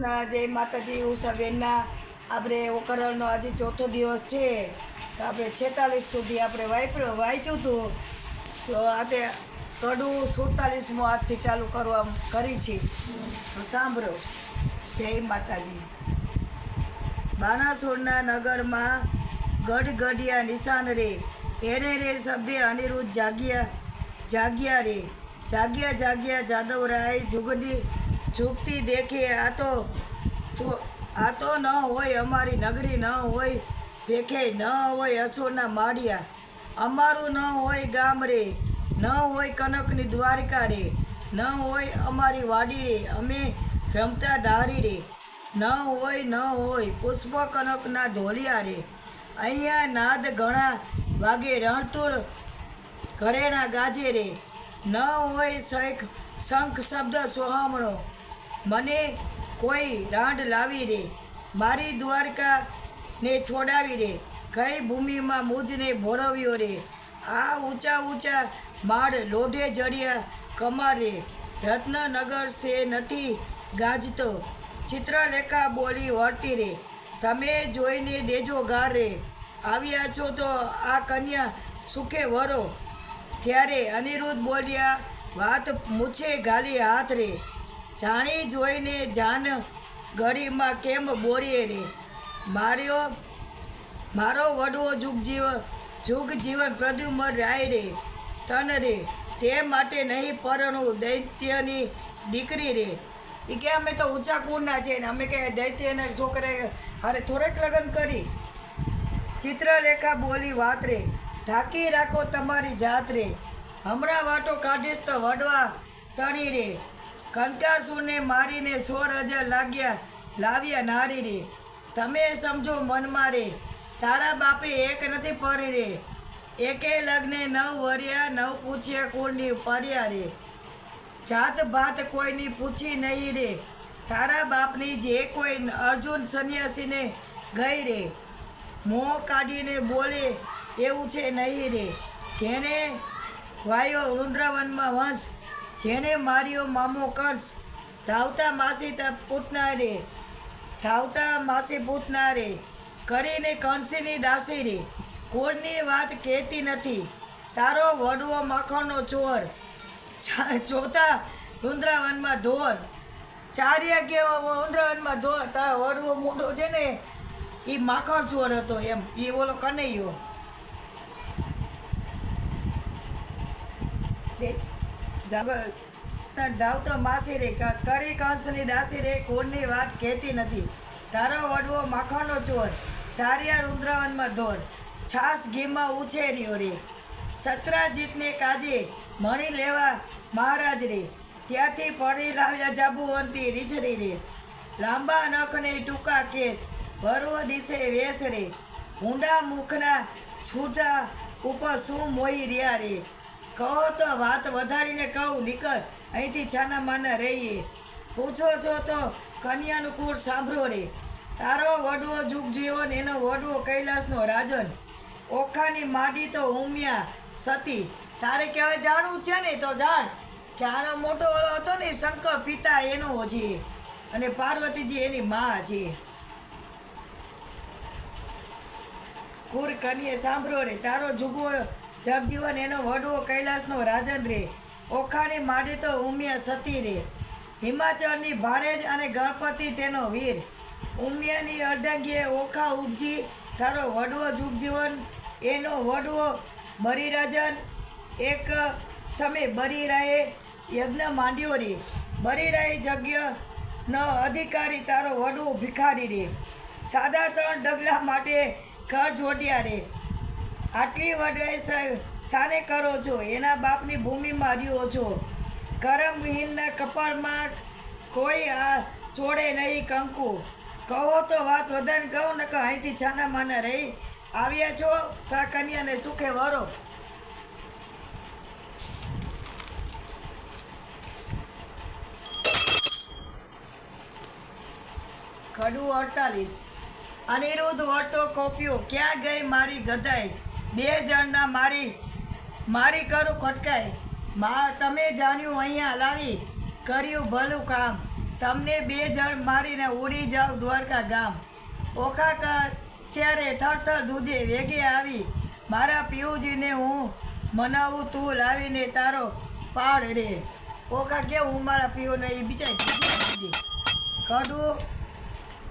જય માતાજી. ઉષાબેનના આપણે ઓકરણનો આજે ચોથો દિવસ છે. તો આપણે 46 સુધી આપણે વાંચ્યું હતું. તો આજે કડું 47મો આજથી ચાલુ કરી છે. તો સાંભળો. જય માતાજી. બાનાસુરના નગરમાં ગઢગઢિયા નિશાન રે, એને રે શબ્દે અનિરુદ્ધ જાગ્યા રે. જાગ્યા જાદવરાય ઝૂકતી દેખે. આ તો ન હોય અમારી નગરી, ન હોય દેખે, ન હોય અસુરના માળિયા, અમારું ન હોય ગામ રે, ન હોય કનકની દ્વારકા રે, ન હોય અમારી વાડી રે, અમે રમતા ધારી રે, ન હોય પુષ્પ કનકના ધોલિયા રે. અહીંયા નાદ ઘણા વાગે, રણતુળ ઘરેણા ગાજે રે, ન હોય શંખ શબ્દ સોહામણો, મને કોઈ રાંડ લાવી રે, મારી દ્વારકા ને છોડાવી રે, કઈ ભૂમિમાં મુજને ભોળવ્યો રે. આ ઊંચા માળ લોઢે જડિયા કમાર રે, રત્નનગર સે નથી ગાજતો, ચિત્રલેખા બોલી વળતી રે, તમે જોઈને દેજો ગાર રે. આવ્યા છો તો આ કન્યા સુખે વરો. ત્યારે અનિરુદ્ધ બોલ્યા, વાત મૂછે ઘાલી હાથ રે, જાણી જોઈને જાન ગળીમાં કેમ બોરીએ રે. મારો વડવો જુગ જીવન પ્રદ્યુમન રાય રે, તન રે, તે માટે નહીં પરણું દૈત્યની દીકરી રે. એ કે અમે તો ઊંચા કુળના છે ને અમે કે દૈત્યના છોકરા હારે થોડેક લગ્ન કરી. ચિત્રલેખા બોલી વાત રે, ઢાંકી રાખો તમારી જાત રે, હમણાં વાટો કાઢીશ તો વડવા તણી રે. કંકાસુરને મારીને 16,000 લાવ્યા નારી રે, તમે સમજો મનમાં રે, તારા બાપે એક નથી પડી રે, એકે લગ્ને 9 વર્યા 9 પૂછ્યા કુળની પાડ્યા રે, જાત ભાત કોઈની પૂછી નહીં રે, તારા બાપની જે કોઈ અર્જુન સંન્યાસીને ગઈ રે, મોં કાઢીને બોલે એવું છે નહીં રે. જેણે વાયો વૃંદાવનમાં વંશ, જેણે માર્યો મામો કર્ષ, ધાવતા માસી પૂતના રે, કરીને કંસની દાસી રે, કોળની વાત કહેતી નથી, તારો વડવો માખણનો ચોર, ચોથા વૃંદાવનમાં ધોર, ચાર્યા કેવા વૃંદાવનમાં ધોર, તારો વડવો મોટો છે ને એ માખણ ચોર હતો એમ, એ ઓલો કનૈયો. ધાવતો માસી રે, કરી કંસની દાસી રે, કુળની વાત કહેતી નથી, તારો વડવો માખણનો ચોર, ચાર્યા વૃંદાવનમાં ધોર, છાસ ઘીમાં ઉછેર્યો રે, સત્રાજીતને કાજે મણી લેવા મહારાજ રે, ત્યાંથી પડી લાવ્યા જાંબુવંતી રીછડી રે, લાંબા નખને ટૂંકા કેસ, વરવો દિશે વેસ રે, ઊંડા મુખના છૂટા ઉપર શું મોઈ રહ્યા રે. કહો તો વાત વધારીને કહું, નીકળ અહીંથી છાના માના રહીએ. પૂછો છો તો કન્યાનું કુળ સાંભળો રે, તારો વડવો જુગ જીવન, એનો વડવો કૈલાસનો રાજન, ઓખાની માડી તો ઉમિયા સતી. તારે કહેવાય જાણવું છે ને તો જાણ કે આનો મોટો વાળો હતો ને શંકર પિતા એનો છે અને પાર્વતીજી એની મા છે. કુર કન્યા સાંભળો રે, તારો જુગવો જગજીવન, એનો વડવો કૈલાસનો રાજન રે, ઓખાની માડી તો ઉમિયા સતી રે, હિમાચળની ભાણેજ અને ગણપતિ તેનો વીર, ઉમિયાની અર્ધાંગીએ ઓખા ઉપજી, તારો વડવો જુગજીવન, એનો વડવો બરિરાજન. એક સમય બરિરાએ યજ્ઞ માંડ્યો રે, બરિરાએ યજ્ઞનો અધિકારી, તારો વડવો ભિખારી રે, સાદા 3 ડગલા માટે ઘર જોડ્યા રે. આટલી વડવાઈ સાને કરો છો, એના બાપની ભૂમિમાં રહ્યો છો, કરમવિહીનના કપાળમાં કોઈ ચોડે નહીં કંકુ. કહો તો વાત વધારે કહું, ને અહીંથી છાના માના રહી. આવ્યા છો તો આ કન્યાને સુખે વરો. ખડું 48. અનિરુદ્ધ વળતો કોપ્યો, ક્યાં ગઈ મારી ગધાઈ, 2 જણના મારી કરું ખટકાઈ, તમે જાણ્યું અહીંયા લાવી, કર્યું ભલું કામ, તમને 2 જણ મારીને ઉડી જાવ દ્વારકા ગામ. ઓખા ત્યારે થરથર ધ્રુજે વેગે આવી, મારા પિયુજીને હું મનાવું તું લાવીને તારો પાડ રે. ઓખા કે હું મારા પિયુને એ બિચારી કડવું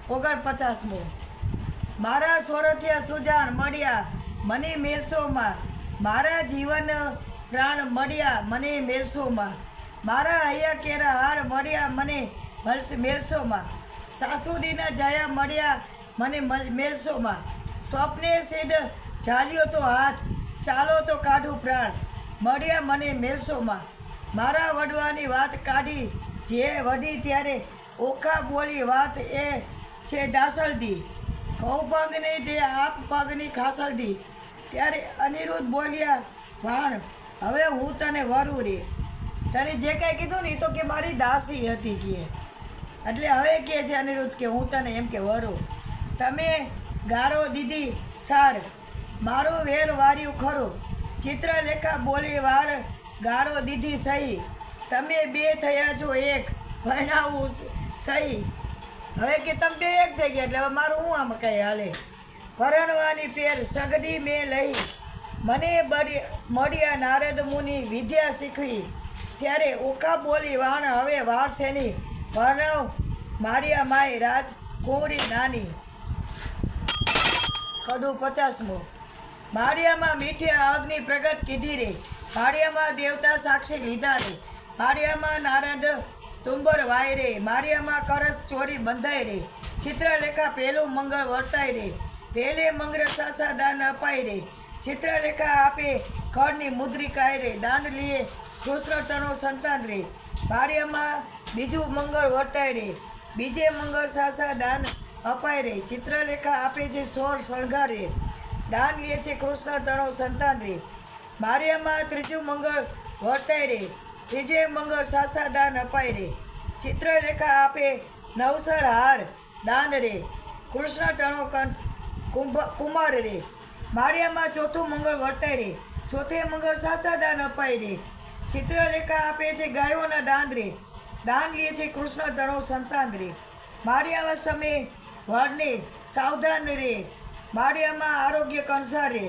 49મો. મારા સોરઠિયા સુજાણ મળ્યા મને મેરસોમાં, મારા જીવન પ્રાણ મળ્યા મને મેરસોમાં, મારા હૈયા કેરા હાર મળ્યા મને મેરસોમાં, સાસુદીના જયા મળ્યા મને મેરસોમાં, સ્વપ્ને સિદ્ધ ઝાલ્યો તો હાથ, ચાલો તો કાઢું પ્રાણ મળ્યા મને મેરસોમાં. મારા વડવાની વાત કાઢી જે વડી ત્યારે ઓખા બોલી વાત એ છે દાસલદી, કૌપંગની તે આપ પગની ખાસલદી. ત્યારે અનિરુદ્ધ બોલ્યા ભાણ હવે હું તને વરું રે. તને જે કાંઈ કીધું ને એ તો કે મારી દાસી હતી કે, એટલે હવે કહે છે અનિરુદ્ધ કે હું તને એમ કે વરું. તમે ગારો દીધી સાર, મારું વેર વાર્યું ખરું, ચિત્રલેખા બોલી વાર ગારો દીધી સહી, તમે 2 થયા છો એક ભણાવું સહી. હવે કે તમે 2 એક થઈ ગયા એટલે હવે મારું હું આમાં કંઈ હાલે. પરણવાની પેર સગડી મેં લઈ, મને મળ્યા નારદ મુનિ વિદ્યા શીખવી. ત્યારે ઓખા બોલી વાણ હવે વારસેની, વર્ણવ માર્યા માય રાજ કુંવરી નાની. કડું 50મો. માળિયામાં મીઠિયા અગ્નિ પ્રગટ કીધી રે, માળિયામાં દેવતા સાક્ષી લીધા રે, માળિયામાં નારદ તુંબર વાય રે, માળિયામાં કરસ ચોરી બંધાય રે, ચિત્રલેખા પહેલું મંગળ વર્તાય રે, પહેલે મંગળ સાસા દાન અપાય રે, ચિત્રલેખા આપે ખડની મુદ્રિકાય રે, દાન લીએ કૃષ્ણ તણો સંતાન રે, માળિયામાં બીજું મંગળ વર્તાય રે, બીજે મંગળ સાસા દાન અપાય રે, ચિત્રલેખા આપે છે સોળ શણગાર રે, દાન લે છે કૃષ્ણ તણો સંતાન રે, માળિયામાં ત્રીજું મંગળ વર્તાય રે, ત્રીજે મંગળ સાસા દાન અપાય રે, ચિત્રલેખા આપે નવસર હાર દાન રે, કૃષ્ણ ટણો કુમાર રે, માળિયામાં ચોથું મંગળ વર્તાય રે, ચોથે મંગળ સાસા દાન અપાય રે, ચિત્રલેખા આપે છે ગાયોના દાન રે, દાન લે છે કૃષ્ણ તણો સંતાન રે, માળિયામાં સમય વરને સાવધાન રે, માળિયામાં આરોગ્ય કંસાર રે,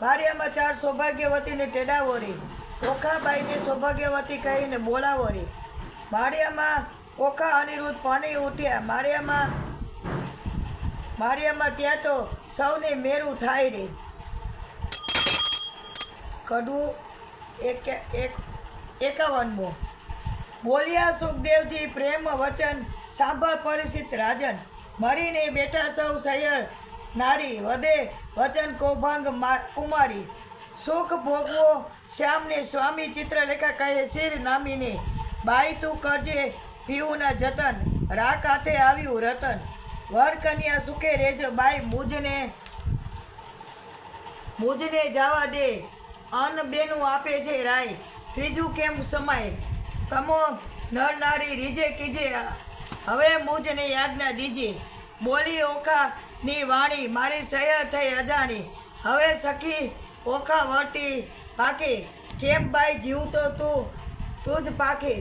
માળિયામાં 4 સૌભાગ્યવતીને તેડાવો રે, ઓખાબાઈને સૌભાગ્યવતી કહીને બોલાવો રે, માળિયામાં ઓખા અનિરુદ્ધ પાણી ઉઠ્યા, માળિયામાં ત્યાં તો સૌને મેરું થાય રે. કડવું 51મો. બોલ્યા સુખદેવજી પ્રેમ વચન સાંભળ પરિસ્થિત રાજન, મરીને બેઠા સૌ સૈયર નારી, વધે વચન કૌભાંગ કુમારી, સુખ ભોગવો શ્યામને સ્વામી, ચિત્રલેખા કહે શિર નામીને, બાઈ તું કરજે પીવુંના જતન, રાખ હાથે આવ્યું રતન, વર કન્યા સુખે રેજો બાઈ, મુજને જવા દે, અન્ન બેનું આપે છે રાય, ત્રીજું કેમ સમાય, તમો નર નારી રીજે કીજે, હવે મુજને યાજ્ઞા દીજે. બોલી ઓખાની વાણી મારી સહ્ય થઈ અજાણી, હવે સખી ઓખા વર્તી પાકે, કેમ બાઈ જીવતો તું જ પાકે,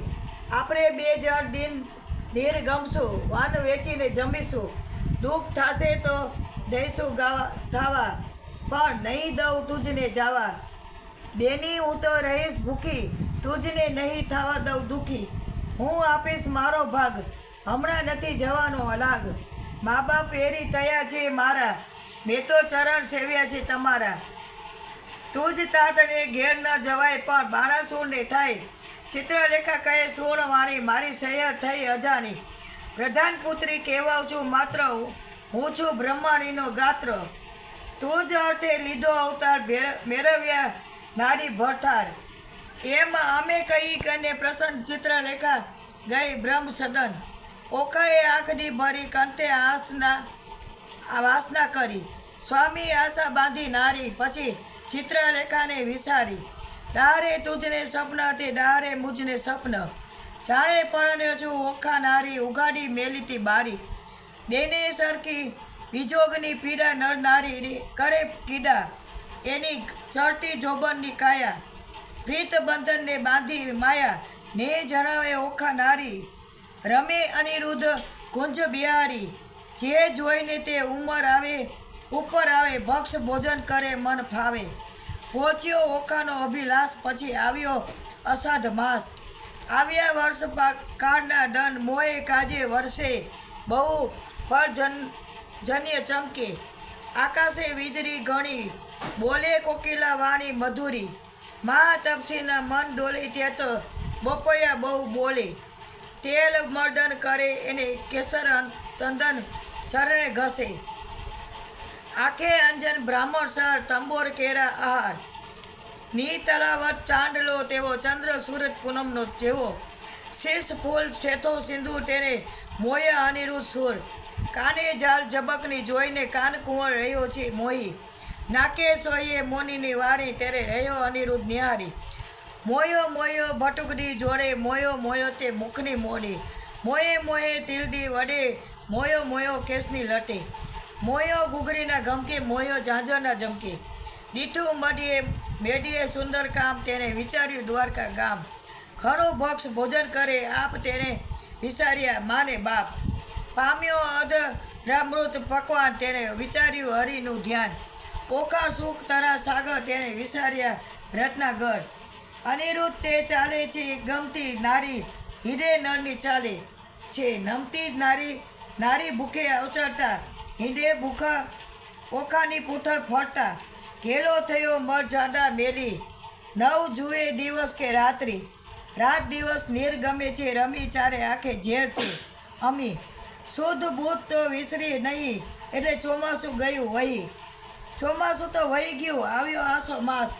આપણે 2 જણ નીર ગમશું, વાન વેચીને જમીશું, દુઃખ થશે તો દઈશું થાવા, પણ નહીં દઉં તુજને જાવા, બેની હું તો રહીશ ભૂખી, તુજને નહીં થવા દઉં દુઃખી, હું આપીશ મારો ભાગ, હમણાં નથી જવાનો અલાગ, મા બાપ એરી તયા છે મારા, મેં તો ચરણ સેવ્યા છે તમારા, તું જ તાતને ઘેર ન જવાય પણ બાણાસુરને થાય, ચિત્રલેખા કહે સોળ વાણી મારી સહ્ય થઈ અજાણી, પ્રધાન પુત્રી કહેવાઉં છું માત્ર, હું છું બ્રહ્માણીનો ગાત્ર, તું જ અર્થે લીધો અવતાર, મેળવ્યા નારી ભરથાર, એમ અમે કહી કને પ્રસન્ન ચિત્રલેખા ગઈ બ્રહ્મ સદન, ઓખાએ આંખની ભરી કંતે વાસના કરી, સ્વામી આશા બાંધી નારી, પછી ચિત્રલેખાને વિસારી, દારે તુજને સ્વપ્ન તે દારે મુજને સ્વપ્ન, જાણે પરણ્યો છું ઓખા નારી, ઉગાડી મેલીતી બારી, બેને સરખી વિજોગની પીડા નર નારી કરે કીડા, એની ચડતી જોબનની કાયા, પ્રીત બંધનને બાંધી માયા, ને જણાવે ઓખા નારી, રમે અનિરુદ્ધ કુંજ બિહારી, જે જોઈને તે ઉપર આવે ભક્ષ ભોજન કરે મન ફાવે. પહોંચ્યો ઓખાનો અભિલાષ, પછી આવ્યો અષાઢ માસ. આવ્યા વર્ષ કાળના દન, મોએ કાજે વર્ષે બહુ જન્ય ચમકે. આકાશે વીજળી ઘણી, બોલે કોકિલા વાણી મધુરી. મા તપસીના મન ડોલે, તે તો બપોયા બહુ બોલે. તેલ મર્દન કરે એને કેસર ચંદન ચરણે ઘસે. આંખે અંજન બ્રાહ્મણ સાર, તંબોર કેરા આહાર. ની તલાવત ચાંદલો તેવો, ચંદ્ર સૂરજ પૂનમનો જેવો. શીશ ફૂલ શેથો સિંદૂર, તેને મોયા અનિરુદ્ધ સુર. કાને જાલ ઝબકની જોઈને કાન કુંવર રહ્યો છે મોહી. નાકે સોઈએ મોનીની વારી, ત્યારે રહ્યો અનિરુદ્ધ નિહારી. મોયો ભટુકડી જોડે, મોયો તે મુખની મોડી. મોયે તિલદી વડે, મોયો કેસની લટે. મોયો ઘૂઘરીના ગમકે, મોયો ઝાંઝરના જમકે. દીઠું મેડીએ સુંદર કામ, તેને વિચાર્યું દ્વારકા ગામ. ઘણું ભક્ષ ભોજન કરે આપ, તેને વિચાર્યા માને બાપ. પામ્યો અધરામૃત પકવાન, તેને વિચાર્યું હરિનું ધ્યાન. ઓખા સુખ તરા સાગર, તેને વિચાર્યા રત્નાગર. અનિરુદ્ધ તે ચાલે છે ગમતી નારી, હિડે નરની ચાલે છે નમતી નારી ભૂખે અવચરતા. હિંડે ભૂખા ઓખાની પૂંથળ ફરતા. ઘેલો થયો મર જાડા મેલી, નવ જુએ દિવસ કે રાત્રિ. રાત દિવસ નીર ગમે છે, રમી ચારે આંખે ઝેર છે અમી. શુદ્ધ બુદ્ધ તો વિસરી નહીં, એટલે ચોમાસું ગયું વહી. ચોમાસું તો વહી ગયું, આવ્યો આસો માસ.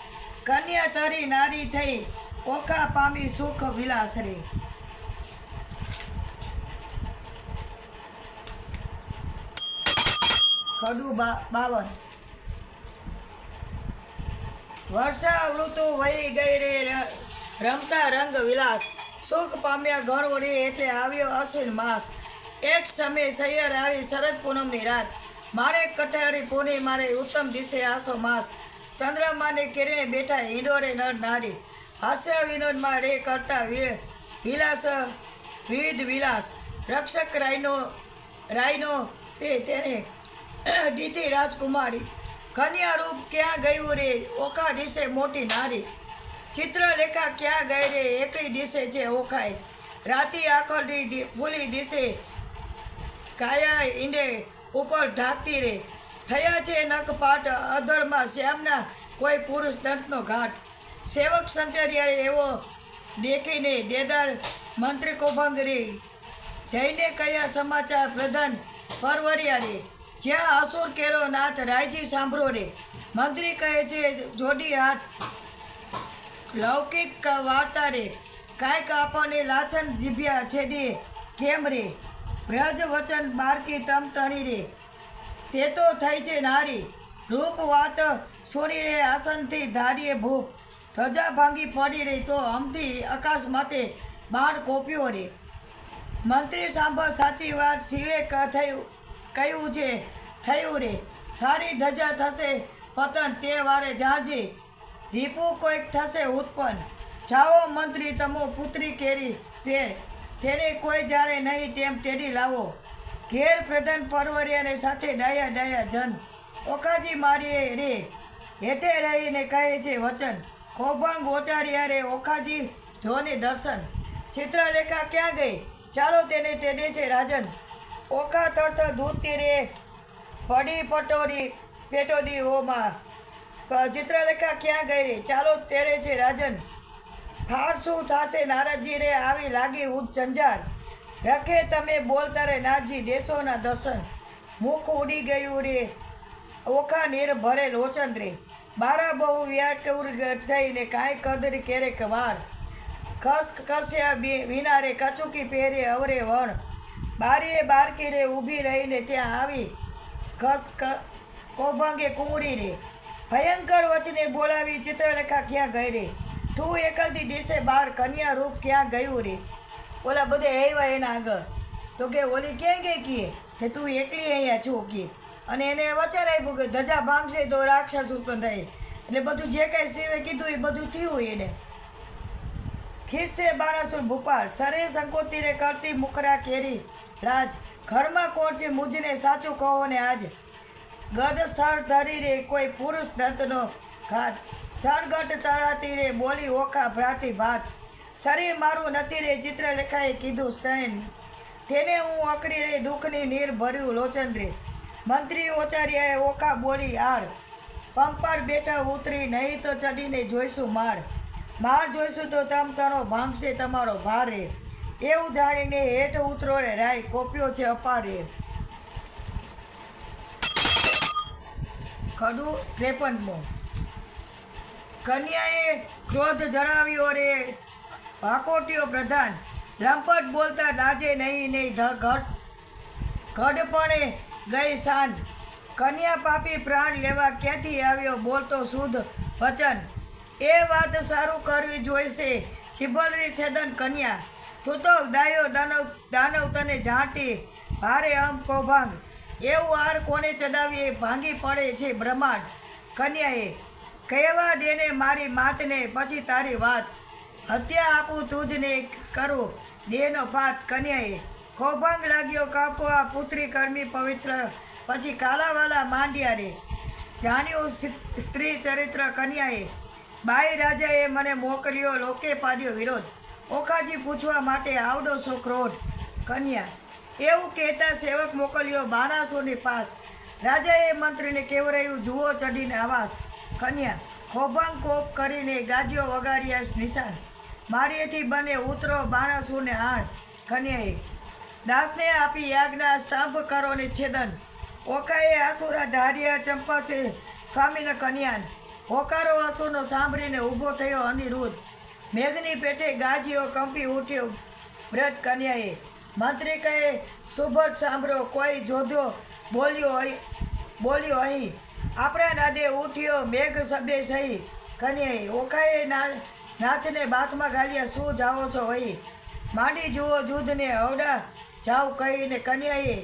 કન્યા તરી નારી થઈ, ઓખા પામી સુખ વિલાસ રે. ખડું 52. વર્ષા ઋતુ વહી ગઈ રે, રમતા રંગ વિલાસ. સુખ પામ્યા ઘણું રે, એટલે આવ્યો અશ્વિન માસ. એક સમય સૈયર આવી શરદ પૂનમની રાત. મારે કઠારી પૂની, મારે ઉત્તમ દિશે આસો માસ. ચંદ્રમાને કિરણે બેઠા હિંડોરે નર નારી. હાસ્ય વિનોદમાં રે કરતા વિવિધ વિલાસ. રક્ષક રાયનો તેને દીધી રાજકુમારી. કન્યા રૂપ ક્યાં ગયું રે, ઓખા દિશે મોટી નારી. ચિત્રલેખા ક્યાં ગઈ રે, એકલી દિશે છે ઓખાય. રાતી આખડી ફૂલી દિશે, કાયા ઈંડે ઉપર ઢાંકતી રે. થયા છે નખપાટ અધરમાં, શ્યામના કોઈ પુરુષ દંતનો ઘાટ. સેવક સંચર્યા એવો દેખીને, દેદાર મંત્રી કોભંગ રે. જઈને કયા સમાચાર પ્રધાન પરવર્યા રે. જ્યાં અસુર કેરો નાથ, રાયજી સાંભળો રે. મંત્રી કહે છે જોડી હાથ, લૌકિક વાર્તા રે. કાંઈક આપણને લાછન જીભ્યા છેદી કેમ રે. બ્રજ વચન બારકી તમ તણી રે, તે તો થઈ છે નારી. રૂપ વાત છોડી રે, આસનથી ધારીએ ભૂપ. ધજા ભાંગી પડી રે, તો અમથી આકાશ માતે બાણ કોપ્યો રે. મંત્રી સાંભળ સાચી વાત, શિવે કહ્યું છે થયું રે. થારી ધજા થશે પતન, તે વારે જાણજે. રીપું કોઈક થશે ઉત્પન્ન. જાઓ મંત્રી તમો પુત્રી કેરી પેર, તેને કોઈ જાણે નહીં તેમ તેડી લાવો. ઘેર પ્રધાન પરવર્યાને સાથે દયા જન. ઓખાજી મારીએ રે, હેઠે રહીને કહે છે વચન. કોભંગ ઓચાર્યા રે, ઓખાજી જોને દર્શન. ચિત્રલેખા ક્યાં ગઈ, ચાલો તેને તેડે છે રાજન. ઓખા થરથર ધૂતતી રે, પડી પેટોડી ઓમાં. ચિત્રલેખા ક્યાં ગઈ રે, ચાલો તેડે છે રાજન. ફાર શું થાશે નારદજી રે, આવી લાગી જંજાર. રખે તમે બોલતા રે નાથજી, દેશોના દર્શન. મુખ ઉડી ગયું રે, ઓખા નીર ભરે લોચન રે. બારા બહુ વ્યાકુર થઈને, કાંઈ કદરી કેરેક વાર. કસ્યા વિના રે, કચુકી પહેરે અવરે વણ. બારીએ બારકી રે ઊભી રહીને, ત્યાં આવી કોભંગે કુંવરી રે. ભયંકર વચને બોલાવી, ચિત્રલેખા ક્યાં ગઈ રે. તું એકલથી દિશે બાર, કન્યા રૂપ ક્યાં ગયું રે. ઓલા બધે આવ્યા એના આગળ, તો કે ઓલી ક્યાં ગઈ કીએ કે તું એકલી અહીંયા છો કીએ. અને એને વચાર આપ્યું કે ધજા ભાંગશે તો રાક્ષસ ઉત્પન્ન થાય. એટલે બધું જે કાંઈ શિવે કીધું એ બધું થયું એને. ખીસે બાણાસુર ભૂપાળ સરે સંકોતી રે કરતી મુખરા કેરી રાજ ઘરમાં કોણ છે મુજને સાચું કહો ને આજ ગદ સ્થળ ધરી રે કોઈ પુરુષ દંતનો ઘાત સણગટ તળાતી રે બોલી ઓખા ભ્રાતી ભાત શરીર મારું નથી રે ચિત્ર લેખાએ કીધું સૈન તેને હું અકરી રે દુઃખની નીર ભર્યું લોચન રે મંત્રી ઓચાર્યાએ ઓખા બોલી આર પંપાર બેઠા ઉતરી નહીં તો ચડીને જોઈશું માર જોઈશું તો તમ તણો ભાંગશે તમારો ભારે એવું જાણીને હેઠ ઉતરો રે રાય કોપ્યો છે અપારે ખડું 53મો કન્યાએ ક્રોધ જણાવ્યો રે ભાકોટ્યો પ્રધાન લંપટ બોલતા લાજે નહીં ઘડપણે ગઈ શાન કન્યા પાપી પ્રાણ લેવા ક્યાંથી આવ્યો બોલતો શુદ્ધ વચન એ વાત સારું કરવી જોઈશે ચિભલરી છેદન કન્યા તું તો દાયો દાનવ તને ઝાંટી ભારે અમ કૌભાંગ એવું હાર કોને ચડાવી ભાંગી પડે છે બ્રહ્માંડ કન્યાએ કહેવા દેને મારી માતને પછી તારી વાત હત્યા આપું તુજને કરું દેહનો પાત કન્યાએ કૌભાંગ લાગ્યો કાપવા પુત્રી કર્મી પવિત્ર પછી કાલાવાલા માંડ્યા રે જાણ્યું સ્ત્રી ચરિત્ર કન્યાએ બાઈ રાજાએ મને મોકલ્યો લોકે પાડ્યો વિરોધ ઓખાજી પૂછવા માટે આવડો છો ક્રોધ કન્યા એવું કહેતા સેવક મોકલ્યો બાણાસુરની પાસ રાજાએ મંત્રીને કેવરાયું જુઓ ચડીને આવાસ કન્યા કૌભાંગ કોપ કરીને ગાજીઓ વગાડ્યા નિશાન મારીએથી બને ઉતરો બાણાસુરને હાણ કન્યાએ દાસને આપી યાજ્ઞા સ્તંભ કરો ને છેદન ઓકાએ આસુરા ધાર્યા ચંપાસે સ્વામીને કન્યાન હોકારો આસુરનો સાંભળીને ઊભો થયો અનિરુદ્ધ મેઘની પેટે ગાજીઓ કંપી ઉઠ્યો વ્રત કન્યાએ મંત્રી કહે સુભટ સાંભળો કોઈ જોધો બોલ્યો અહીં આપણા નાદે ઉઠ્યો મેઘ શબ્દે સહી કન્યાએ ઓકાએ નાથને બાથમાં ગાળ્યા શું જાઓ છો અહીં માંડી જુઓ જુદને હવડા જાવ કહીને કન્યાએ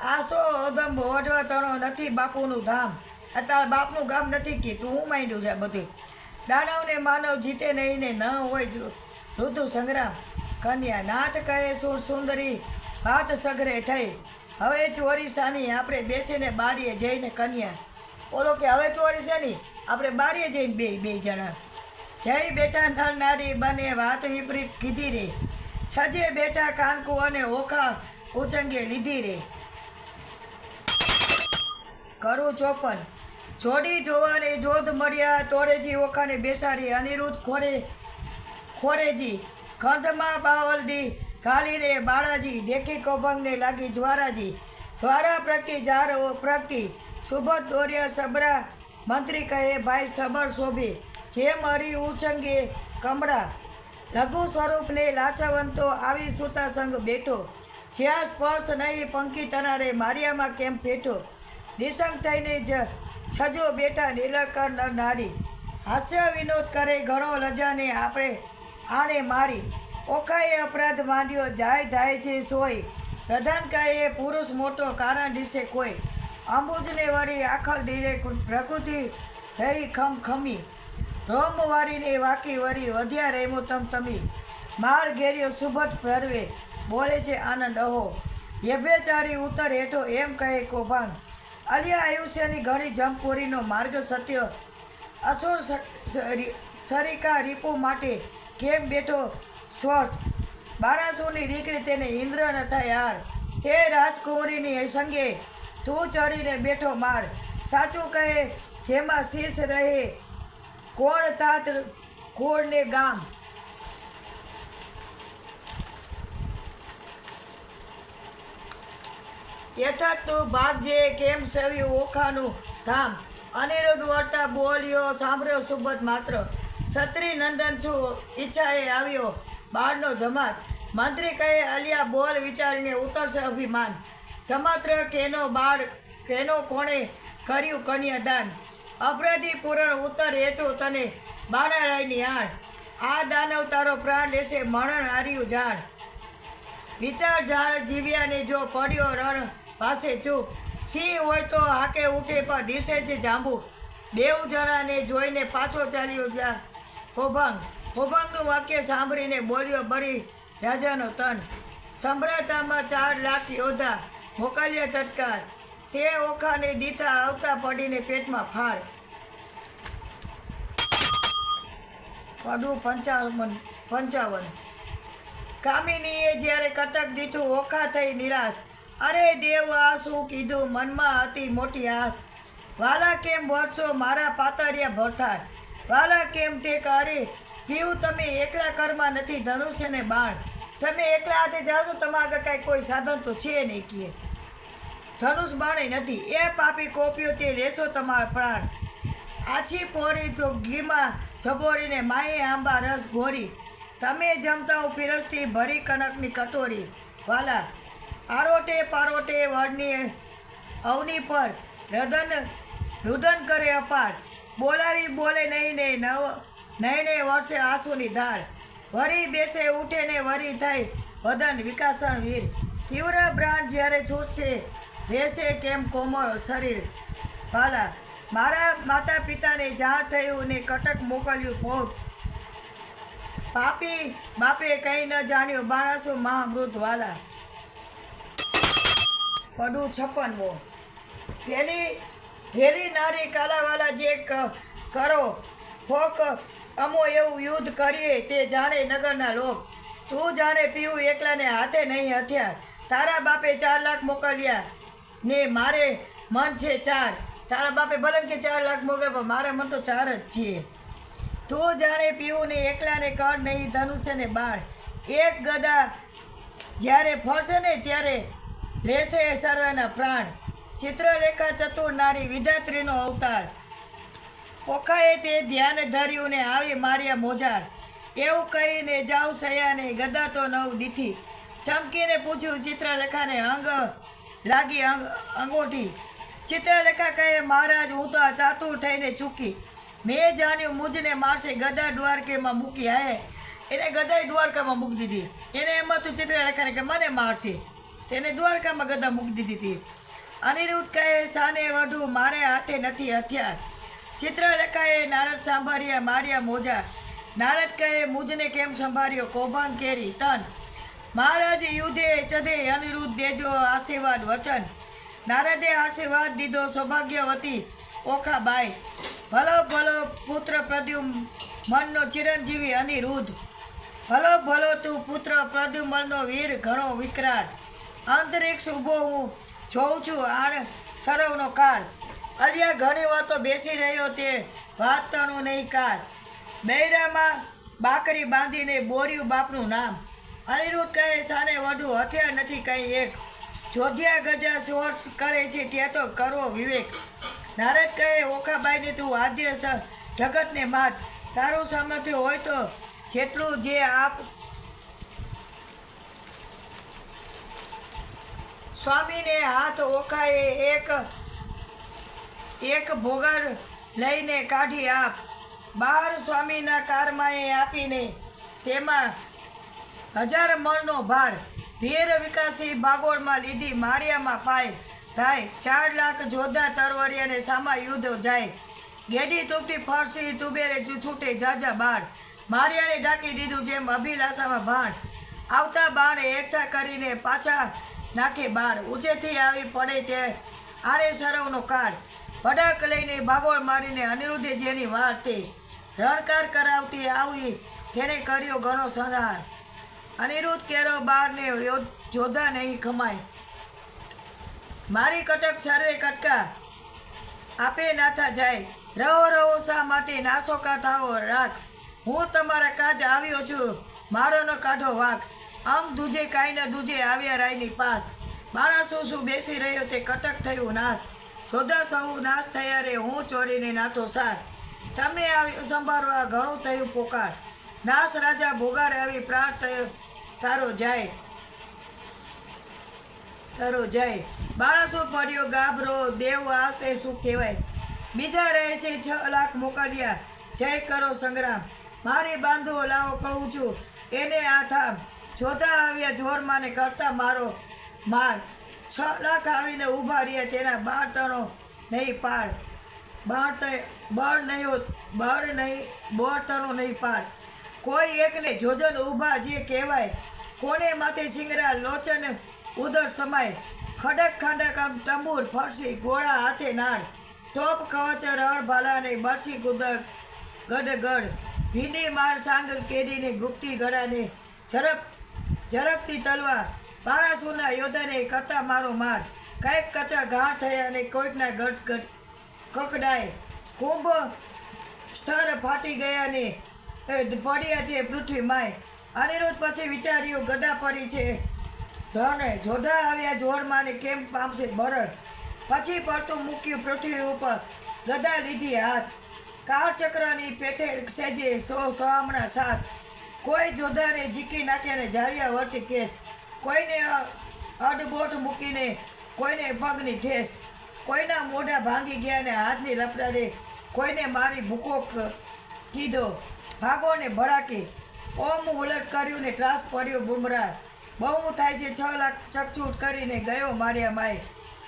આસો અદંભ વઢવા તણો નથી બાપુનું ધામ અત્યારે બાપનું ગામ નથી કીધું હું માંડ્યું છે બધું દાનવને માનવ જીતે નહીં ને ન હોય ઋતુ સંગ્રામ કન્યા નાથ કહે સુંદરી વાત સઘરે થઈ હવે ચોરી સાની આપણે બેસીને બારીએ જઈને કન્યા બોલો કે હવે ચોરી છે નહીં આપણે બારીએ જઈને બે જણા જય બેટા નર નારી બને વાત વિપરીત કીધી રે છજે બેટા કાનકુ અને ઓખા ઉચંગે લીધી રે કરું 54 જોડી જોવાને જોધ મળ્યા તોરેજી ઓખાને બેસાડી અનિરુદ્ધ ખોરેજી ખંડમાં બાવલદી ઘાલીને બાળાજી દેખી કૌભાંગને લાગી જ્વારા પ્રગટી જાર પ્રગટી સુબત દોર્યા સબરા મંત્રી કહે ભાઈ સબર શોભે જેમ હરી ઉચંગે કમળા લઘુ સ્વરૂપને લાચાવંતો આવી સૂતા સંગ બેઠો જ્યાં સ્પર્શ નહીં પંખી તનારે મારિયામાં કેમ પેઠો નિસંગ થઈને જ છજો બેટા નિરકર નારી હાસ્ય વિનોદ કરે ઘણો લજાને આપણે આણે મારી ઓખાએ અપરાધ માંડ્યો જાય છે સોય પ્રધાન કહે પુરુષ મોટો કારણ દિશે કોઈ અંબુજને વળી આખર ડીરે પ્રકૃતિ રહી ખમી રોમ વારીને વાકી વરી વધ્યા રેમો તમી માર ઘેર્યો સુભત ભરવે બોલે છે આનંદ અહો વ્યભ્યાચારી ઉતર હેઠો એમ કહે કૌભાંગ અલિયા આયુષ્યની ઘણી જમપુરીનો માર્ગ સત્ય અસુર સરિકા રીપુ માટે કેમ બેઠો સ્વટ બાણાસુરની દીકરી તેને ઇન્દ્ર ન થાય યાર તે રાજકુંવરીની સંગે તું ચડીને બેઠો માર સાચું કહે જેમાં શીશ રહે કોણ તાત કોળને ગામ યથાર્થ તું ભાગજે કેમ સેવ્યું ઓખાનું ધામ અનિરુદ્ધ વર્તા બોલ્યો સાંભળ્યો સુબત માત્ર ક્ષત્રિ નંદન છું ઈચ્છાએ આવ્યો બાળનો જમાત મંત્રી કહે અલિયા બોલ વિચારીને ઉતરશે અભિમાન જમાત્ર કેનો બાળ કેનો કોણે કર્યું કન્યાદાન અપરાધી પૂરણ ઉત્તર હેઠો તને બાણારાયની આણ આ દાનવ તારો પ્રાણ લેશે મરણ હાર્યું જાણ વિચાર જાણ જીવ્યાને જો પડ્યો રણ પાસે ચૂપ સિંહ હોય તો હાકે ઉઠે પણ દિશે છે જાંબુ બેઉ જણાને જોઈને પાછો ચાલ્યો જા કૌભાંગ કૌભાંગનું વાક્ય સાંભળીને બોલ્યો બરી રાજાનો તન. સંભળાતામાં 4 લાખ યોદ્ધા મોકલ્યા તત્કાળ. તે ઓખાને દીઠા આવતા પડીને પેટમાં ફાળ. પડું 55. કામિનીએ જ્યારે કટક દીઠું ઓખા થઈ નિરાશ. અરે દેવ આ શું કીધું, મનમાં હતી મોટી આશ. વાલા કેમ વળશો મારા પાતળિયા ભરથાર. વાલા કેમ ટેક. અરે પીવું તમે એકલા કરમાં નથી ધનુષ્ય ને બાણ. તમે એકલા હાથે જાઓ છો, તમારા આગળ કાંઈ કોઈ સાધન તો છે નહીં કીએ. ધનુષ બાણે નથી. એ પાપી કોપીઓ તે લેશો તમારા પ્રાણ. આછી પોરી તો ઘીમાં જબોરીને માએ આંબા રસ ઘોરી. તમે જમતા હું પીરસતી ભરી કનકની કટોરી. વાલા આરોટે પારોટે વડની અવની પર રુદન કરે અપાર. બોલાવી બોલે નહીં ને નયને વર્ષે આંસુની ધાર. વરી બેસે ઉઠે ને વરી થઈ વદન વિકાસણ વીર. તીવ્ર બ્રાણ જ્યારે છૂટશે રહેશે કેમ કોમળ શરીર. વાલા મારા માતા પિતાને જાણ થયું ને કટક મોકલ્યું ફોટ. પાપી બાપે કંઈ ન જાણ્યું બાણાસુ મહામૃત. વાલા પડું 56. હેલી નારી કાલાવાલા જે કરો ફોક અમો એવું યુદ્ધ કરીએ તે જાણે નગરના લોક. તું જાણે પીવું એકલાને હાથે નહીં હથિયાર. તારા બાપે 4 લાખ મોકલ્યા ને મારે મન છે 4. તારા બાપે ભલે કે 4 લાખ મોકલે પણ મારે મન તો 4 જ છીએ. તું જાણે પીવું ને એકલાને કર નહીં ધનુષ્ય ને બાણ. એક ગદા જ્યારે ફરશે ને ત્યારે લેશે સર્વના પ્રાણ. ચિત્રલેખા ચતુર નારી વિધાત્રીનો અવતાર. ઓખાએ તે ધ્યાન ધર્યું ને આવી માર્યા મોજાર. એવું કહીને જાઉં સયાને ગદા તો નવ દીઠી. ચમકીને પૂછ્યું ચિત્રલેખાને અંગ લાગી અંગોઠી. ચિત્રલેખા કહે મહારાજ હું તો આ ચાતુર થઈને ચૂકી. મેં જાણ્યું મુજને મારશે ગદા દ્વારકેમાં મૂકી. હે એને ગદાય દ્વારકામાં મૂકી દીધી. એને એમ હતું ચિત્રલેખાને કે મને મારશે, તેને દ્વારકામાં ગદા મૂકી દીધી હતી. અનિરુદ્ધ કહે સાને વઢું મારે હાથે નથી હથિયાર. ચિત્રલેખાએ નારદ સાંભળ્યા માર્યા મોજા. નારદ કહે મુજને કેમ સંભાળ્યો કૌભાંગ કેરી તન. મહારાજ યુધે ચધે અનિરુદ્ધ દેજો આશીર્વાદ વચન. નારદે આશીર્વાદ દીધો સૌભાગ્યવતી ઓખાબાઈ. ભલો ભલો પુત્ર પ્રદ્યુમ મનનો ચિરંજીવી અનિરુદ્ધ. ભલો ભલો તું પુત્ર પ્રદ્યુમનનો વીર ઘણો વિકરાળ. અંતરિક્ષ ઊભો હું જોઉં છું આણ સરવનો કાળ. અલ્યા ઘણી વાતો બેસી રહ્યો તે વાતનું નહીં કાર. બૈરામાં બાકરી બાંધીને બોર્યું બાપનું નામ. અનિરુદ્ધ કહે સાને વઢું હથિયાર નથી કંઈ એક. જોધ્યા ગજા શોટ કરે છે ત્યાં તો કરવો વિવેક. નારદ કહે ઓખાબાઈને તું આદ્ય જગતને માત. તારું સામર્થ્ય હોય તો જેટલું જે આપ. સ્વામીને હાથ ઓખાએ એક ભોગર લઈને કાઢી આપ. બહાર સ્વામીના કારમાએ આપીને તેમાં 1000 મણનો ભાર. વીર વિકાસી બાગોળમાં લીધી માળિયામાં પાય થાય. 4 લાખ જોધા તરવરિયાને સામા યુદ્ધ જાય. ગેડી તૂટી ફરસી તુબેરે છૂટે જાજા બાળ. માળિયાને ઢાંકી દીધું જેમ અભિલાષામાં ભાણ. આવતા બાણ એકઠા કરીને પાછા નાખે બાર. ઊંચેથી આવી પડે તે આડે સરવનો કાર. ભડાક લઈને ભાગોળ મારીને અનિરુદ્ધે જેની વાર તે રણકાર કરાવતી આવી તેને કર્યો ઘણો સંહાર. અનિરુદ્ધ કેરો બારને જોધા નહીં ખમાય. મારી કટક સર્વે કટકા આપે નાથા જાય. રહો રહો શા માટે નાસો કા થાઓ રાખ. હું તમારા કાજ આવ્યો છું મારો ન કાઢો વાક. આમ દૂજે કાંઈ ન દૂજે આવ્યા રાયની પાસ. માણસો શું બેસી રહ્યો તે કટક થયું નાશ. જોધા સહુ નાશ થયા રે હું ચોરીને નાતો સાર. તમે આવ્યો સંભાળવા ઘણું થયું પોકાર. નાશ રાજા ભોગાર આવી પ્રાણ થયો તારો જાય. બાણસો પડ્યો ગાભરો દેવ આ તે શું કહેવાય. બીજા રહે છે 6 લાખ મોકલ્યા જય કરો સંગ્રામ. મારી બાંધો લાવો કહું છું એને આ થામ. જોધા આવ્યા જોરમાં ને કરતા મારો માર. 6 લાખ આવીને ઊભા રહ્યા તેના 12 તણો નહીં પાર. બળ તણો નહીં પાર. કોઈ એકને જોજન ઊભા જે કહેવાય, કોને માથે સિંગરા લોચન ઉદર સમાય, ખડક ખાંડક આમ તંબુર ફરસી ગોળા હાથે નાળ, ટોપ કવચ રણ ભાલાને બરછી કુદક ગડગડ, ભીંડી માર સાંગ કેરીને ગુપ્તી ગળાને ઝડપતી તલવાર, બારાસુરના યોદ્ધાને કરતા મારો માર, કંઈક કચા ઘાણ થયા અને કોઈકના ગટ કકડાય, કુંભ સ્થળ ફાટી ગયા ને પડ્યા તે પૃથ્વી માય. અનિરુદ્ધ પછી વિચાર્યું ગદા પડી છે ધને, જોધા આવ્યા જોડમાં ને કેમ પામશે બરડ, પછી પડતું મૂક્યું પૃથ્વી ઉપર ગદા લીધી હાથ, કાળચક્રની પેઠે સેજે સામણા સાથ, કોઈ જોધાને ઝીકી નાખ્યાને ઝાડિયા વર્તી કેસ, કોઈને અડબોટ મૂકીને કોઈને પગની ઠેસ, કોઈના મોઢા ભાંગી ગયા ને હાથની લપડાને કોઈને મારી ભૂકો કીધો, ભાગો ને ભડાકી, ઓમ ઉલટ કર્યું ને ત્રાસ પડ્યો બુમરાહ, બહુ થાય છે 6 લાખ ચકચૂટ કરીને ગયો માર્યા માય,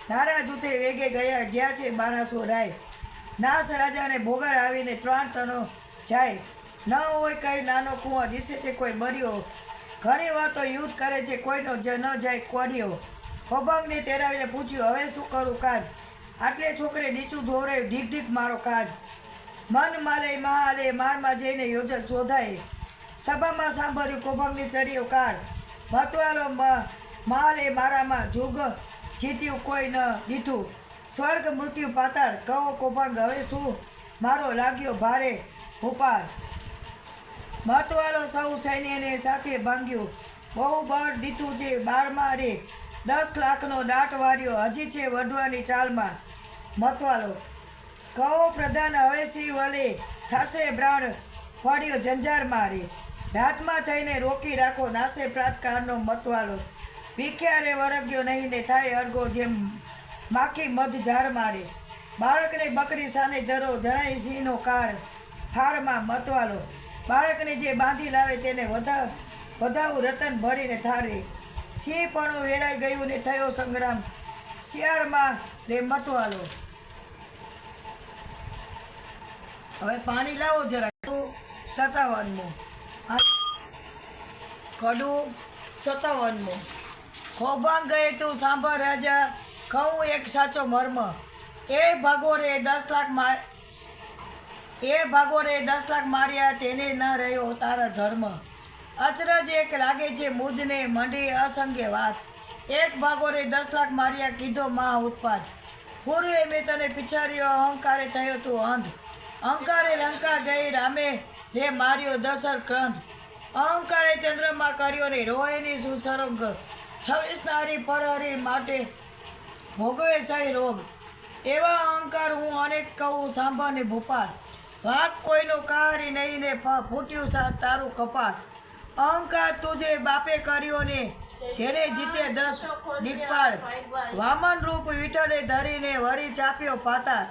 નારા જૂથે વેગે ગયા જ્યાં છે 1200 રાય, નાસ રાજાને ભોગર આવીને 3 તનો જાય, ન હોય કંઈ નાનો કૂવો દિશે છે કોઈ બર્યો, ઘણી વાર તો યુદ્ધ કરે છે કોઈનો ન જાય કોર્યો, ખોભંગને તેરાવીને પૂછ્યું હવે શું કરું કાજ, આટલે છોકરે નીચું ધોરાયું ઢીક ઢીક મારો કાજ, મન માલે મહાલે મારમાં જઈને યોજન શોધાય, સભામાં સાંભળ્યું ખોભંગની ચડ્યો કાળ, મતવાલો મહાલે મારામાં જુગ જીત્યું કોઈ ન દીધું, સ્વર્ગ મૃત્યુ પાતાળ, કહો ખોભંગ હવે શું મારો લાગ્યો ભારે ભૂપાર, મતવાલો સૌ સૈન્યને સાથે ભાંગ્યું, બહુ બળ દીધું છે બાળમાં રે, 10 લાખનો દાટ વાર્યો હજી છે વઢવાની ચાલમાં, મતવાલો કહો પ્રધાન હવે સી વલે થાશે બ્રાણ પડ્યો જંજાર મારે, રાતમાં થઈને રોકી રાખો નાસે પ્રાતકાળનો મતવાલો, ભીખ્યા રે વરગ્યો નહીં ને થાય અરગો જેમ માખી મધ ઝાડ મારે, બાળકને બકરી સાને ધરો જણાય સિંહનો કાળ થાળમાં, મતવાલો બાળકને જે બાંધી લાવે તેને વધાવું રતન ભરીને થારે, સિંહ પણ વેરાઈ ગયું ને થયો સંગ્રામ શિયાળમાં રે મતવાલો. હવે પાણી લાવો જરા. 57મું કડું 57મું, ખોભાંગ ગયે તું સાંભળ રાજા, કહું એક સાચો મર્મ, એ ભાગો રે 10 લાખ માર્યા તેને ન રહ્યો તારા ધર્મ, અચરજ એક લાગે છે મુજને મંડી અસંખ્ય વાત, એક ભાગો રે 10 લાખ માર્યા કીધો મહા ઉત્પાદ, પૂર્વે મેં તને પિછાડ્યો અહંકારે થયો તું અંધ, અહંકારે લંકા ગઈ રામે રે માર્યો દશર ક્રંધ, અહંકારે ચંદ્રમાં કર્યો ને રોહિણી સુસરંગ, 26 નારી પરહરી માટે ભોગવે સહી રોગ, એવા અહંકાર હું અનેક કહું સાંભળને ભૂપાલ, વાક કોઈનો કારી નહીં ને ફૂટ્યું તારું કપાળ, અહંકાર તુજે બાપે કર્યો ને જેને જીતે 10 દિગ્પાળ, વામન રૂપ વિઠ્ઠલે ધરીને વળી ચાપ્યો પાતાળ,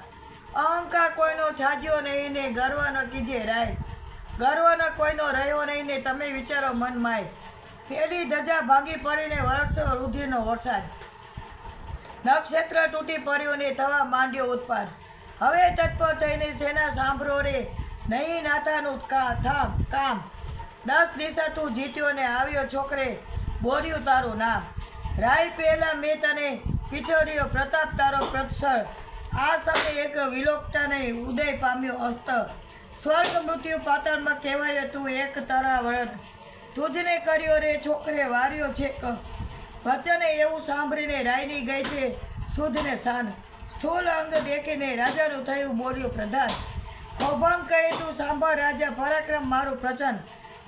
અહંકાર કોઈનો છાજ્યો નહીં ને ગર્વ ન કીજે રાય, ગર્વ ન કોઈનો રહ્યો નહીં ને તમે વિચારો મન માય, પેલી ધજા ભાંગી પડીને વરસો રુધિરનો વરસાદ, નક્ષત્ર તૂટી પડ્યું ને થવા માંડ્યો ઉત્પાદ, હવે તત્પર થઈને સેના સાંભળો રે નહીં નાતાનું કામ, 10 દિશા તું જીત્યો ને આવ્યો છોકરે બોર્યું તારું નામ, રાય પહેલા મેં તને પીછોડ્યો પ્રતાપ તારો પ્રત્સર, આ સમયે એક વિલોકતા નહીં ઉદય પામ્યો અસ્ત, સ્વર્ગ મૃત્યુ પાતાળમાં કહેવાયો તું એક તરા વળત, તુજને કર્યો રે છોકરે વાર્યો છે વચને એવું સાંભળીને રાયની ગઈ છે શુદ્ધને શાન, સ્થૂળ અંગ દેખીને રાજાનું થયું બોલ્યો પ્રધાન, ખોભંગ કહે તું સાંભળ રાજા પરાક્રમ મારું પ્રચંડ,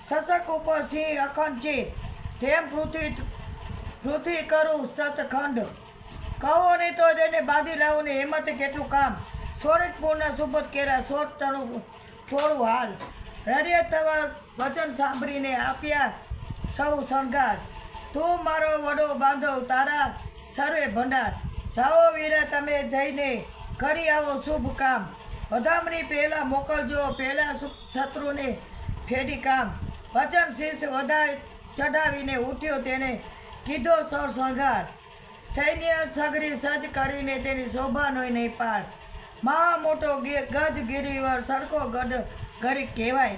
શશક ઉપર સિંહ અખંડ છે તેમ પૃથ્વી કરું સતખંડ, કહો ને તો તેને બાંધી લાવું ને હિંમત કેટલું કામ, સોરઠપુરના સુબત કેરા 16 તણું થોડું હાલ, રડ્યા તવા વચન સાંભળીને આપ્યા સૌ શણગાર, તું મારો વડો બાંધવ તારા સર્વે ભંડાર, જાઓ વીરા તમે જઈને કરી આવો શુભ કામ, વધામણી પહેલાં મોકલજો પહેલાં શત્રુને ફેડી કામ, વચન શીશ વધાય ચઢાવીને ઉઠ્યો તેને કીધો સૌ શણગાર, સૈન્ય સગરી સજ્જ કરીને તેની શોભાનો નહીં પાર, મહા મોટો ગજ ગિરિવર સરખો ગઢ ગરીબ કહેવાય,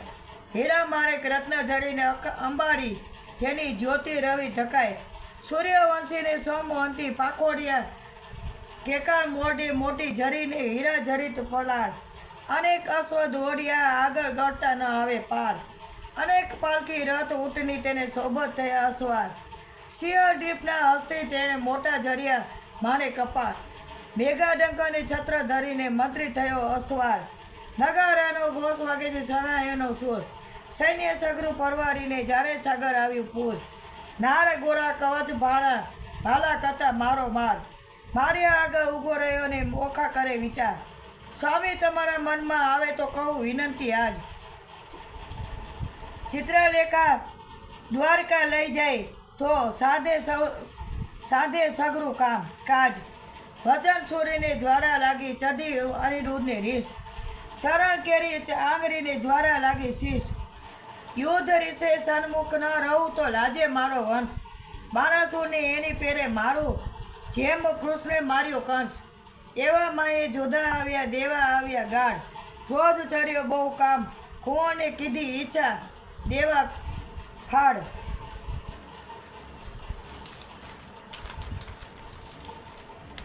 હીરા માણેક રત્ન જડીને અંબાડી તેની જ્યોતિ રવિ ઢકાય. સૂર્યવંશીને સોમવંતી પાકોડિયા કેકાર મોટી મોટી ઝરીને હીરા જરીત ફલાર. અનેક અશ્વ દોડ્યા આગળ ગળતા ન આવે પાર. અનેક પાલખી રથ ઊંટની તેને સોબત થયા અસવાર. શિયર દીપના હસ્તે તેને મોટા જરિયા માણે કપાર. મેઘા ડંકાની છત્ર ધરીને મંત્રી થયો અસવાર. નગારાનો ઘોષ વાગે છે શરણાઈનો સૂર. સૈન્ય સગરું પરવારીને જાણે સાગર આવ્યું પૂર. નાર ગોળા કવચ ભાલા કરતા મારો માર. માર્યા આગળ ઊભો રહ્યો ને ઓખા કરે વિચાર. સ્વામી તમારા મનમાં આવે તો કહું વિનંતી આજ. ચિત્રલેખા દ્વારકા લઈ જાય તો સાધે સગરું કાજ. વચન છોડીને જ્વારા લાગી ચધી અનિરુદ્ધને રીસ. ચરણ કેરી આંગળીને જ્વારા લાગી શીશ. યુદ્ધ રીસે સન્મુખ ન રહું તો લાજે મારો વંશ. બાણાસુરની એની પેરે મારું જેમ કૃષ્ણે માર્યો કંસ. એવામાં એ જોધા આવ્યા દેવા આવ્યા ગાઢ. ક્રોધ ચર્યો બહુ કામ કુંવરને કીધી ઈચ્છા દેવા ફાડ.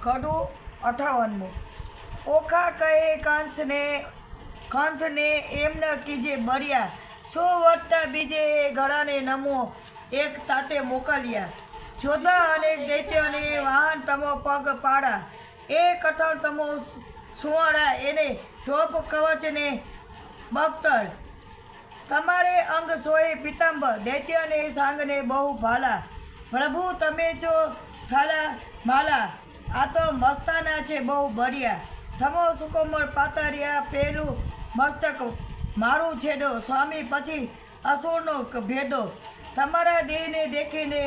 ખડું 58. ઓખા કહે કંઠને એમ ન કીજે બળ્યા. 100 વધતા બીજે એ ગળાને નમો એક તાતે મોકલ્યા. જોધા અનેક દૈત્યોને વાહન તમો પગ પાડા. એ કઠણ તમો સુવાળા એને ટોપ કવચને બખ્તર. તમારે અંગ સોય પિતાંબર દૈત્યને સાંગને બહુ ભાલા. પ્રભુ તમે છો થાલા માલા. આ તો મસ્તાના છે બહુ બળિયા. થમો સુકોમળ પાતરિયા પેલું મસ્તક મારું છેડો. સ્વામી પછી અસુરનો ભેદો. તમારા દેહને દેખીને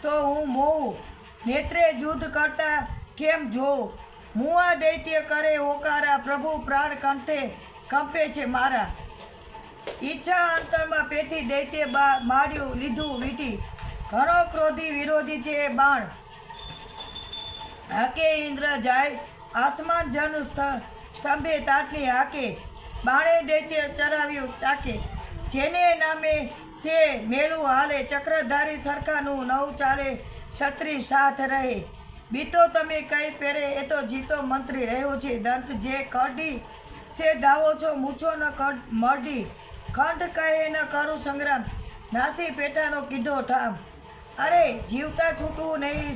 તો હું મોવું. નેત્રે યુદ્ધ કરતા કેમ જોઉં. હું આ દૈત્ય કરે હોકારા. પ્રભુ પ્રાણ કંઠે કંપે છે મારા. ઈચ્છા અંતરમાં પેઠી દૈત્ય માર્યું લીધું વીટી. ઘણો ક્રોધી વિરોધી છે એ બાણ. હાકે ઇન્દ્ર જાય આસમાન જન સ્તંભે તાટની હાકે. બાણે દૈત્ય ચરાવ્યું ચાકે. જેને નામે તે મેલું હાલે. ચક્રધારી સરખાનું નવ ચાલે છત્રી સાથ રહે. બીતો તમે કઈ પહેરે એ તો જીતો મંત્રી રહ્યો છે. દંત જે કઢી સે ધાવો છો મૂછો ન મરડી. કંઠ કહે ન કરું સંગ્રામ નાસી પેટાનો કીધો ઠામ. અરે જીવતા છૂટવું નહીં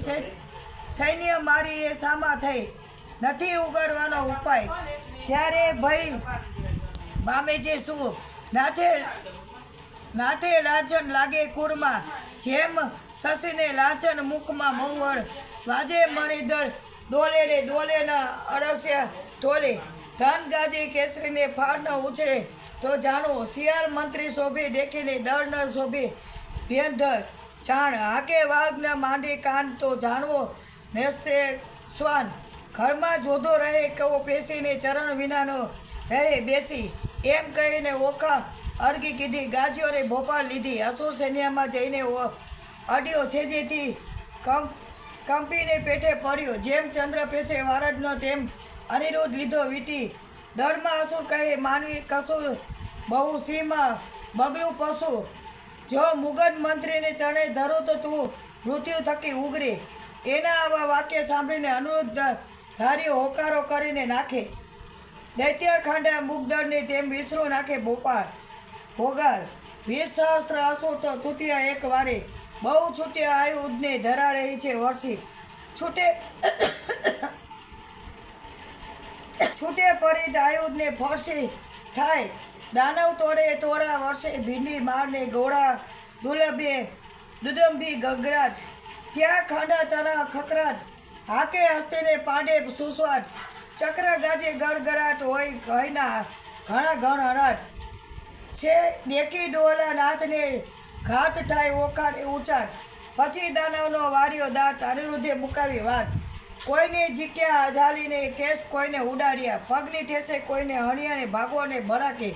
સૈન્ય મારી એ સામા થઈ. નથી ઉગાડવાનો ઉપાય ત્યારે ભય પામે છે શું. નાથે લાંછન લાગે કુરમાં. જેમ શશીને લાંછન મુખમાં મહુવળ. વાજે મણિધર ડોલે રે ડોલે ના અરસ્યા તોલે. ધન ગાજી કેસરીને ફાડ ન ઉછળે તો જાણો. શિયાળ મંત્રી શોભે દેખીને દળ ન શોભે ભ્યંધર જાણ. હાકે વાઘ ન માંડી કાન તો જાણવો નેસ્તે શ્વાન. ઘરમાં જોધો રહે કવો પેશીને ચરણ વિનાનો રહે બેસી. એમ કહીને ઓખા અરગી કીધી. ગાજીઓને ભોપાલ લીધી. અસુર સૈન્યમાં જઈને અડ્યો છે જેથી કંપીને પેટે પડ્યો. જેમ ચંદ્ર પેશે વારજનો તેમ અનિરુદ્ધ લીધો વીટી. દળમાં અસુર કહે માનવી કસુર બહુ સીમાં બગલું પશુ. જો મુગટ મંત્રીને ચણે ધરો તો તું મૃત્યુ થકી ઉગરે. એના આવા વાક્ય સાંભળીને અનિરુદ્ધ ધાર્યો હોકારો કરીને નાખે. દૈત્ય ખાંડા મુગદળને તેમ વિસરો નાખે ભોગાર. 20 સહસ્ત્ર અસુર તો તૂટ્યા એક વારે. બહુ છૂટ્યા આયુધને ધરા રહી છે વર્ષી. છૂટે પરી આયુધને ફરસી થાય. દાનવ તોડે તોડા વર્ષે ભીંડી મારને ગોળા દુદંભી ગગરાજ. ત્યાં ખાંડા તરા ખકરાજ. હાકે હસ્તીને પાડે સુસ્વાદ. ચક્ર ગાજે ગડગડાટ હોય ઘયના ઘણા ઘણ અનાજ છે. દેખી ડોલા નાથને ઘાત થાય ઓખાને ઊંચાર. પછી દાનવનો વાર્યો દાંત અનિરુદ્ધે મુકાવી વાત. કોઈને જીક્યા ઝાલીને કેસ કોઈને ઉડાડ્યા. પગની ઠેસે કોઈને હણિયાને ભાગોને ભડાકે.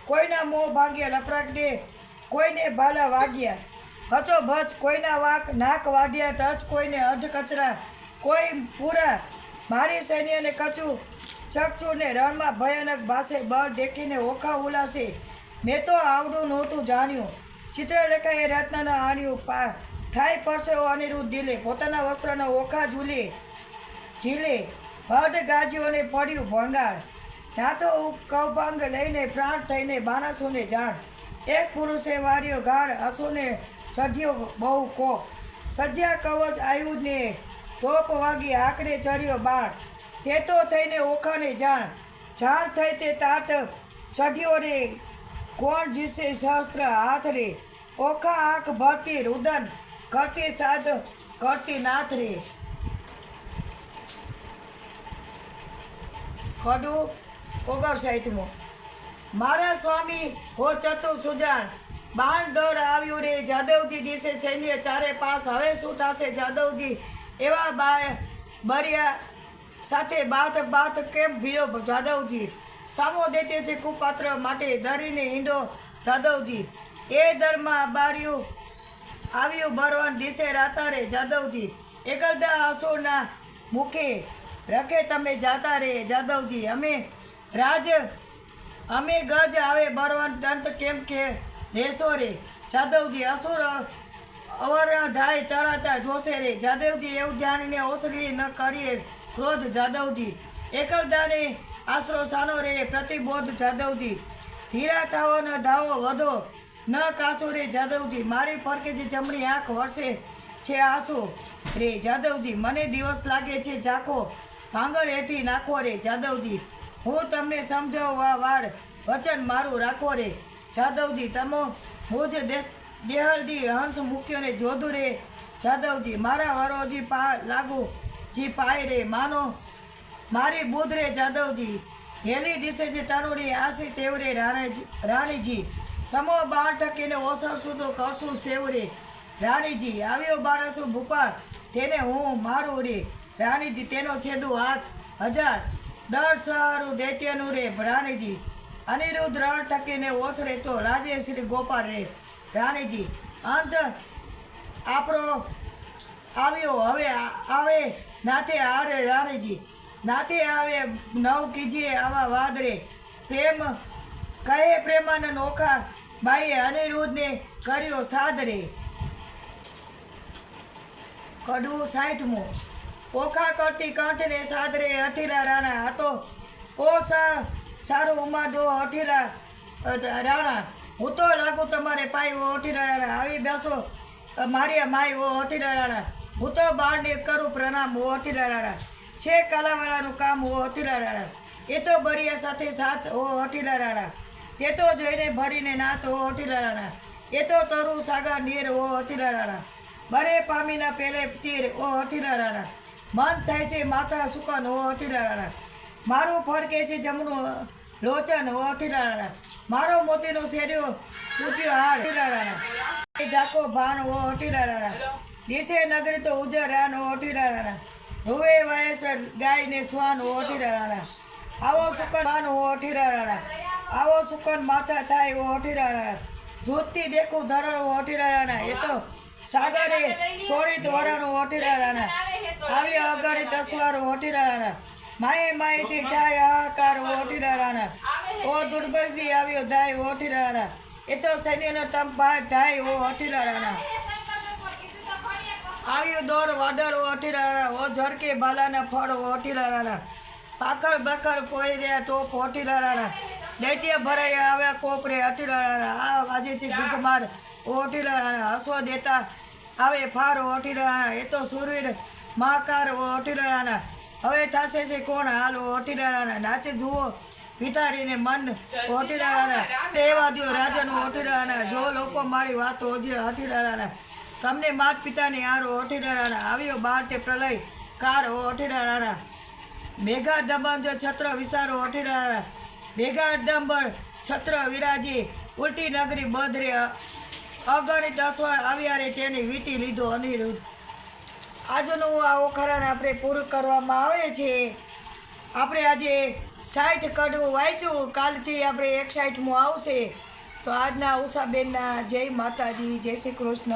કોઈના મોં ભાંગ્યા લપરાકડે કોઈને ભાલા વાગ્યા. હચો ભચ કોઈના નાક વાઢ્યા. ટચ કોઈને અઢ કચરા કોઈ પૂરા. મારી સૈન્યને કચું ચકચુને રણમાં ભયાનક ભાષે બળ દેખીને ઓખા ઉલાસે. મેં તો આવડું નહોતું જાણ્યું. ચિત્રલેખાએ રત્નના આણ્યું થાય પરસેવો અનિરુદ્ધ દિલે. પોતાના વસ્ત્રના ઓખા ઝીલે ભટ ગાજીઓને પડ્યું ભંગાર. ના તો કૌભાંગ લઈને પ્રાણ થઈને બાનાસુને જાણ. એક પુરુષે વાર્યો ગાળ, અસુને ચઢ્યો બહુ કોપ. સજ્યા કવચ આયુધને તોપ વાગી આકરે ચડ્યો બાણ. તે તો થઈને ઓખાને જાણ થઈ તે તાત ચઢ્યો રે. કોણ જીસે સહસ્ત્ર હાથ રે. ઓખા આંખ ભરતી રુદન કરતી સાધ કરતી નાથ રે. ખડું 59. મારા સ્વામી હો ચતુર સુજાણ. બાણ દળ આવ્યું રે જાદવજી દિશે સૈન્ય ચારે પાસ. હવે શું થશે જાદવજી એવા બરિયા સાથે બાત કેમ ભીડો જાદવજી. સામો દેતે છે કુપાત્ર માટે ધરીને ઈંડો જાદવજી. એ દરમાં બાર્યું આવ્યું બરવાન દિશે રાતારે જાદવજી. એકલદા અસુરના મુખે રખે તમે જાતા રે જાદવજી. અમે ગજ આવે બરવાન દંત કેમ કે રેસો રે જાદવજી. અસુર અવર ધાય ચડાતા જોશે રે જાદવજી. એવું જાણીને ઓસરી ન કરીએ ક્રોધ જાદવજી. એકલદાને આશરો સાનો રે પ્રતિબોધ જાદવજી. ધીરા થાવો ન ધાવો વધો ન કાસો રે જાદવજી. મારી ફરકે છે જમણી આંખ વરસે છે આંસુ રે જાદવજી. મને દિવસ લાગે છે ઝાંખો ભાંગર હેઠી નાખો રે જાદવજી. હું તમને સમજાવવા વાર વચન મારું રાખો રે જાદવજી. તમો હું જ દેહરજી હંસ મૂક્યો ને જોધું રે જાદવજી. મારા વરોજી લાગુ જી પાય રે માનો મારી બુધ રે જાદવજી. હેલી દિશે જે તરુણી આસી તેવરે રાણીજી. તમો બાણ ટકીને ઓસરશું તો કરશું સેવરે રાણીજી. આવ્યો બારસો ભૂપાળ તેને હું મારું રે રાણીજી. તેનો છેદું હાથ 1000 દળ સારું દૈત્યનું રે રાણીજી. અનિરુદ્ધ રણ ટકીને ઓસરે તો રાજે શ્રી ગોપાલ રે રાણીજી. અંત આપણો આવ્યો હવે આવે નાથે હારે રાણીજી. નાથે આવે નવ કીજીએ આવા વાદરે. પ્રેમ કહે પ્રેમાનંદ ઓખા બાઈએ અનિરુદ્ધને કર્યો સાદરે. કડવું 60. ઓખા કરતી કંઠને સાદરે અઠીલા રાણા હતો. ઓ સારું ઉમાદો અઠીલા રાણા. હું તો લાગુ તમારે પાય ઓ અઠીલા રાણા. આવી બેસો મારી માય ઓ અઠીલા રાણા. હું તો બાળને કરું પ્રણામ ઓ અઠીલા રાણા. છે કાલાવાળાનું કામ ઓ અઠીલા રાણા. એ તો બરિયા સાથે સાથ ઓ અઠીલા રાણા. તે તો જોઈને ભરીને નાથ ઓ અઠીલા રાણા. એ તો તરુ સાગા નીર ઓ અઠીલા રાણા. બરે પામીના પેલે તીર ઓ અઠીલા રાણા. મન થાય છે માથા સુકન ઓ અઠીલા રાણા. મારું ફરકે છે જમણું લોચન ઓ અઠીલા રાણા. મારો મોતીનો શેર્યો તૂટ્યો હાર અઠીલા રાણા. એ જાકો ભાન ઓ અઠીલા રાણા. દિશે નગરી તો ઉજર રાન ઓ અઠીલા રાણા. રૂવે વયસ ગાય ને શ્વાન ઓ અઠીલા રાણા. આવો સુકન ભાન ઓ અઠીલા રાણા. આવો સુકન માથા થાય ઓ અઠીલા રાણા. ધોતી દેખું ધરણ ઓ અઠીલા રાણા. એ તો સાગરે સોળિત વરણ ઓ અઠીલા રાણા. આવી અગણિત અસવાર ઓ અઠીલા રાણા. માયેથી જાય હાહાકાર ઓ અઠીલા રાણા. ઓ દુર્બલથી આવ્યો ધાય ઓ અઠીલા રાણા. એ તો સૈન્યનો તંપ ધાય ઓ અઠીલા રાણા. આવ્યું દોર વાડર ઓ અઠીલા રાણા. ઓ ઝડકે બાલાના ફળ ઓ અઠીલા રાણા. પાખર બખર પોઈ રહ્યા ટોપ અઠીલા રાણા. દૈત્ય ભરાઈ આવ્યા કોપરે અઠીલા રાણા. આ વાજે છે ગુગમાર ઓ અઠીલા રાણા. હસવા દેતા આવે ફાર ઓ અઠીલા રાણા. એ તો સુરવીર મહાકાર ઓ અઠીલા રાણા. હવે થશે છે કોણ હાલ ઓ અઠીલા રાણા. નાચે જુઓ વિતારીને મન ઓ અઠીલા રાણા. તેવા દ્યો રાજાનો અઠીલા રાણા. જો લોકો મારી વાતો ઓજે અઠીલા રાણા. તમને માત પિતાની હારો અઠીલા રાણા. આવ્યો બાર તે પ્રલય કાર ઓ અઠીલા રાણા. મેઘા દબંધ છત્ર વિસારો અઠીલા રાણા. મેઘા ડંબર છત્ર વિરાજી. ઉલટી નગરી બધરે અગણિત અસવાર આવ્યા રે તેની વીટી લીધો અનિરુદ્ધ. આજનું આ ઓખરાને આપણે પૂરું કરવામાં આવે છે. આપણે આજે 60 કડવું વાંચ્યું. કાલથી આપણે 61મું આવશે. તો આજના ઉષાબેનના જય માતાજી, જય શ્રી કૃષ્ણ.